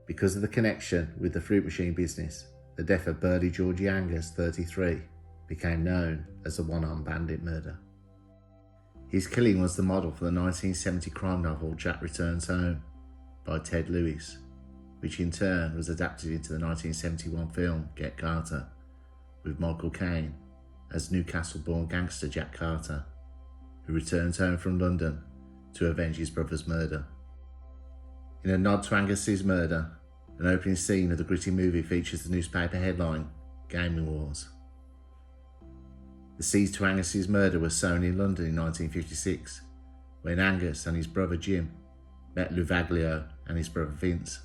Because of the connection with the fruit machine business, the death of Burley Georgie Angus, 33, became known as the Arm Bandit Murder. His killing was the model for the 1970 crime novel Jack Returns Home by Ted Lewis, which in turn was adapted into the 1971 film Get Carter, with Michael Caine as Newcastle-born gangster Jack Carter, who returns home from London to avenge his brother's murder. In a nod to Angus's murder, an opening scene of the gritty movie features the newspaper headline, Gaming Wars. The seed to Angus's murder was sown in London in 1956, when Angus and his brother Jim met Louvaglio and his brother Vince.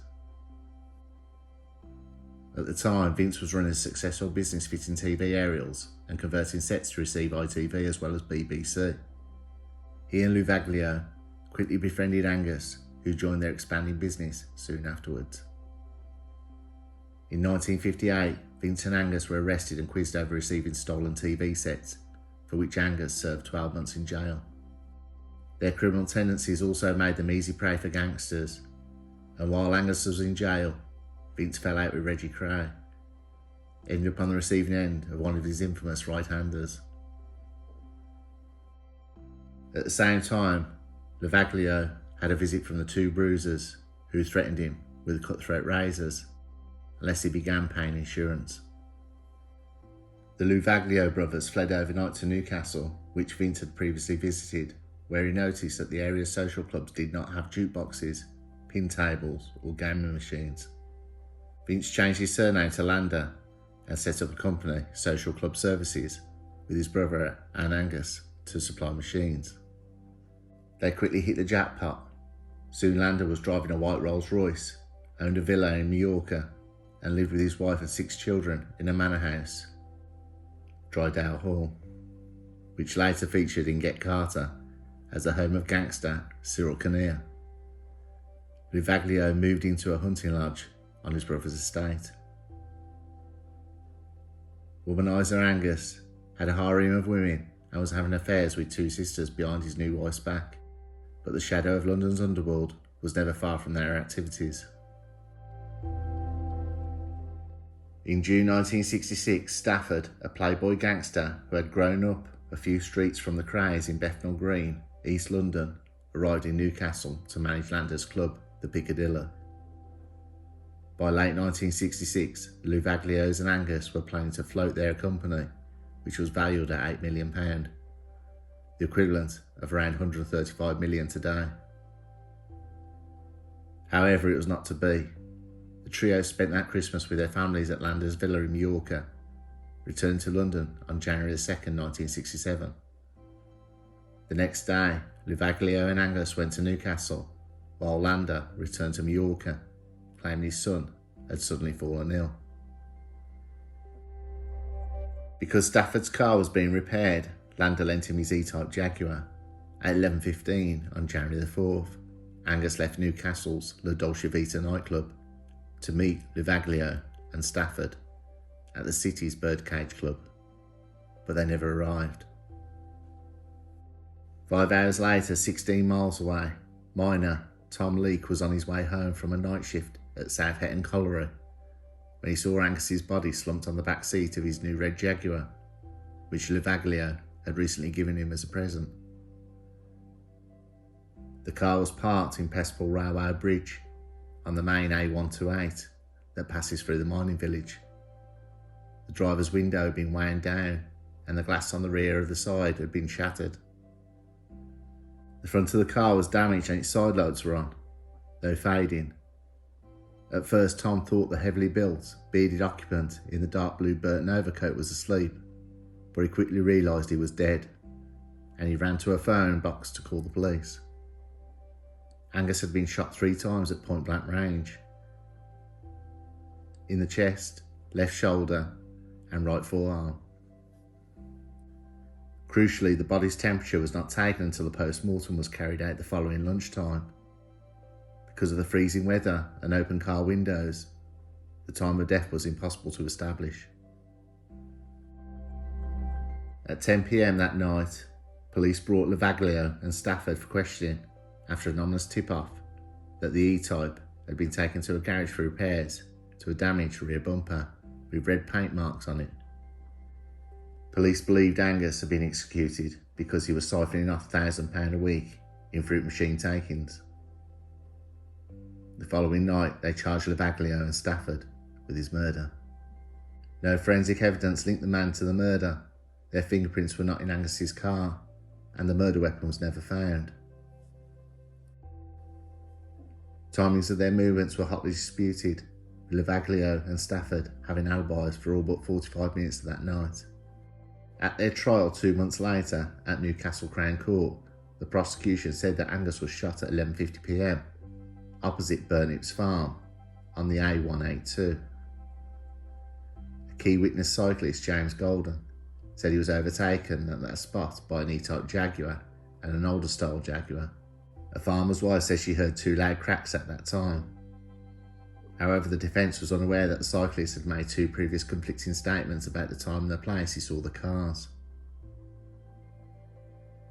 At the time, Vince was running a successful business fitting TV aerials and converting sets to receive ITV as well as BBC. He and Louvaglio quickly befriended Angus, who joined their expanding business soon afterwards. In 1958, Vince and Angus were arrested and quizzed over receiving stolen TV sets, for which Angus served 12 months in jail. Their criminal tendencies also made them easy prey for gangsters, and while Angus was in jail, Vince fell out with Reggie Cray, ending up on the receiving end of one of his infamous right-handers. At the same time, Louvaglio had a visit from the two bruisers, who threatened him with cutthroat razors unless he began paying insurance. The Louvaglio brothers fled overnight to Newcastle, which Vince had previously visited, where he noticed that the area's social clubs did not have jukeboxes, pin tables or gaming machines. Vince changed his surname to Lander and set up a company, Social Club Services, with his brother and Angus to supply machines. They quickly hit the jackpot. Soon Lander was driving a white Rolls Royce, owned a villa in Mallorca, and lived with his wife and 6 children in a manor house, Drydale Hall, which later featured in Get Carter as the home of gangster Cyril Kinnear. Louvaglio moved into a hunting lodge on his brother's estate. Womanizer Angus had a harem of women and was having affairs with 2 sisters behind his new wife's back, but the shadow of London's underworld was never far from their activities. In June 1966, Stafford, a playboy gangster who had grown up a few streets from the Crays in Bethnal Green, East London, arrived in Newcastle to manage Lander's club, the Piccadilly. By late 1966, Louvaglios and Angus were planning to float their company, which was valued at £8 million, the equivalent of around $135 million today. However, it was not to be. The trio spent that Christmas with their families at Lander's villa in Mallorca, returned to London on January 2nd, 1967. The next day, Louvaglio and Angus went to Newcastle, while Lander returned to Mallorca, claiming his son had suddenly fallen ill. Because Stafford's car was being repaired, Lander lent him his E-Type Jaguar. At 11:15 on January the 4th, Angus left Newcastle's La Dolce Vita nightclub to meet Louvaglio and Stafford at the city's Birdcage Club, but they never arrived. 5 hours later, 16 miles away, miner Tom Leake was on his way home from a night shift at South Hetton Colliery when he saw Angus's body slumped on the back seat of his new red Jaguar, which Louvaglio had recently given him as a present. The car was parked in Pespall Railway Bridge on the main A128 that passes through the mining village. The driver's window had been wound down and the glass on the rear of the side had been shattered. The front of the car was damaged and its side lights were on, though fading. At first, Tom thought the heavily built, bearded occupant in the dark blue Burton overcoat was asleep, but he quickly realised he was dead, and he ran to a phone box to call the police. Angus had been shot 3 times at point-blank range. In the chest, left shoulder, and right forearm. Crucially, the body's temperature was not taken until the post-mortem was carried out the following lunchtime. Because of the freezing weather and open car windows, the time of death was impossible to establish. At 10 p.m. that night, police brought Louvaglio and Stafford for questioning after an ominous tip-off that the E-Type had been taken to a garage for repairs to a damaged rear bumper with red paint marks on it. Police believed Angus had been executed because he was siphoning off £1,000 a week in fruit machine takings. The following night, they charged Lavaglio and Stafford with his murder. No forensic evidence linked the man to the murder. Their fingerprints were not in Angus's car, and the murder weapon was never found. Timings of their movements were hotly disputed, with Lavaglio and Stafford having alibis for all but 45 minutes of that night. At their trial 2 months later at Newcastle Crown Court, the prosecution said that Angus was shot at 11:50 p.m. opposite Burnip's farm on the A182. A key witness cyclist, James Golden, said he was overtaken at that spot by an E-type Jaguar and an older style Jaguar. A farmer's wife says she heard 2 loud cracks at that time. However, the defence was unaware that the cyclist had made 2 previous conflicting statements about the time and the place he saw the cars.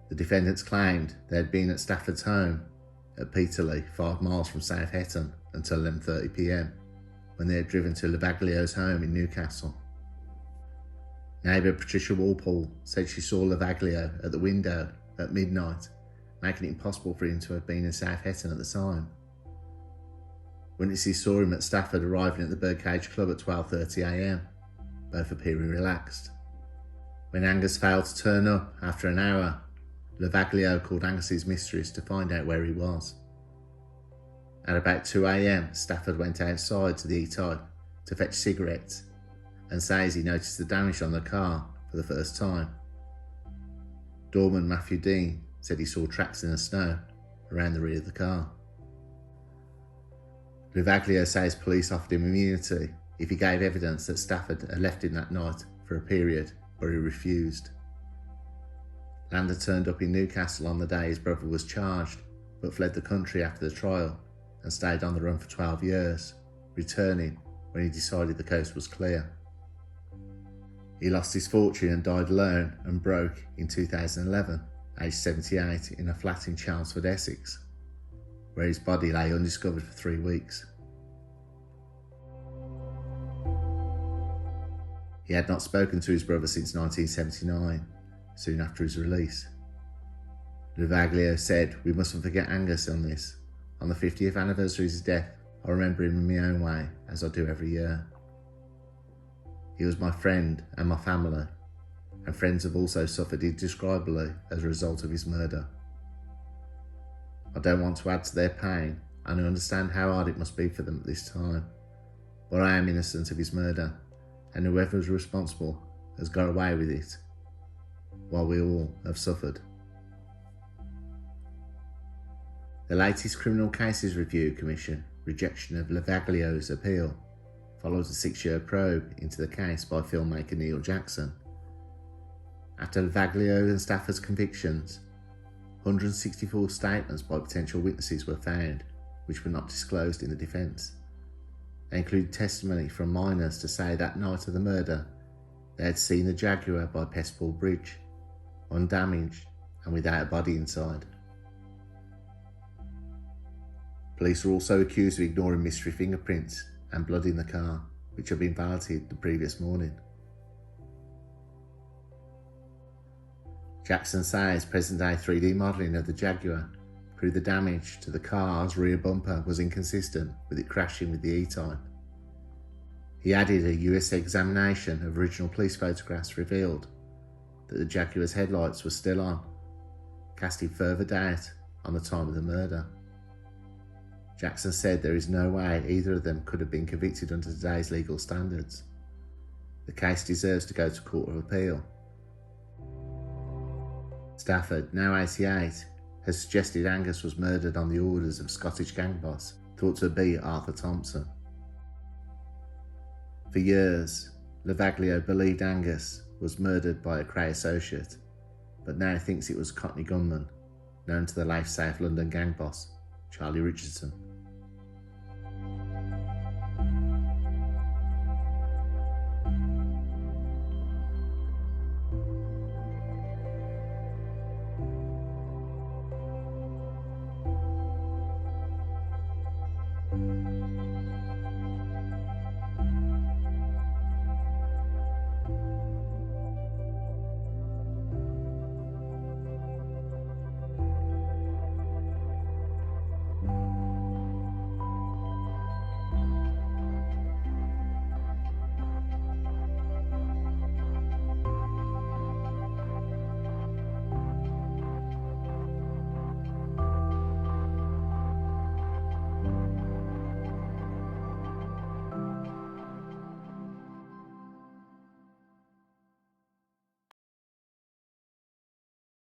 The defendants claimed they had been at Stafford's home at Peterlee, 5 miles from South Hetton, until 11:30 p.m, when they had driven to Lavaglio's home in Newcastle. Neighbour Patricia Walpole said she saw Lavaglio at the window at midnight, making it impossible for him to have been in South Hetton at the time. Witnesses saw him at Stafford arriving at the Birdcage Club at 12:30 a.m, both appearing relaxed. When Angus failed to turn up after an hour, Lavaglio called Angus's mistress to find out where he was. At about 2 a.m, Stafford went outside to the E-type to fetch cigarettes and says he noticed the damage on the car for the first time. Doorman Matthew Dean said he saw tracks in the snow around the rear of the car. Lavaglio says police offered him immunity if he gave evidence that Stafford had left him that night for a period, but he refused. Lander turned up in Newcastle on the day his brother was charged, but fled the country after the trial and stayed on the run for 12 years, returning when he decided the coast was clear. He lost his fortune and died alone and broke in 2011, aged 78, in a flat in Chelmsford, Essex, where his body lay undiscovered for 3 weeks. He had not spoken to his brother since 1979, soon after his release. Lavaglio said, "We mustn't forget Angus on this. On the 50th anniversary of his death, I remember him in my own way, as I do every year. He was my friend and my family, and friends have also suffered indescribably as a result of his murder. I don't want to add to their pain, and I understand how hard it must be for them at this time, but I am innocent of his murder, and whoever is responsible has got away with it, while we all have suffered." The latest Criminal Cases Review Commission rejection of Lavaglio's appeal follows a 6-year probe into the case by filmmaker Neil Jackson. After Lavaglio and Stafford's convictions, 164 statements by potential witnesses were found, which were not disclosed in the defence. They include testimony from minors to say that night of the murder they had seen the Jaguar by Pestpool Bridge, undamaged and without a body inside. Police were also accused of ignoring mystery fingerprints and blood in the car, which had been validated the previous morning. Jackson says present-day 3D modelling of the Jaguar proved the damage to the car's rear bumper was inconsistent with it crashing with the E-type. He added a US examination of original police photographs revealed that the Jaguar's headlights were still on, casting further doubt on the time of the murder. Jackson said there is no way either of them could have been convicted under today's legal standards. The case deserves to go to Court of Appeal. Stafford, now 88, has suggested Angus was murdered on the orders of Scottish gang boss, thought to be Arthur Thompson. For years, Lavaglio believed Angus was murdered by a Cray associate, but now thinks it was Cockney gunman, known to the late South London gang boss, Charlie Richardson.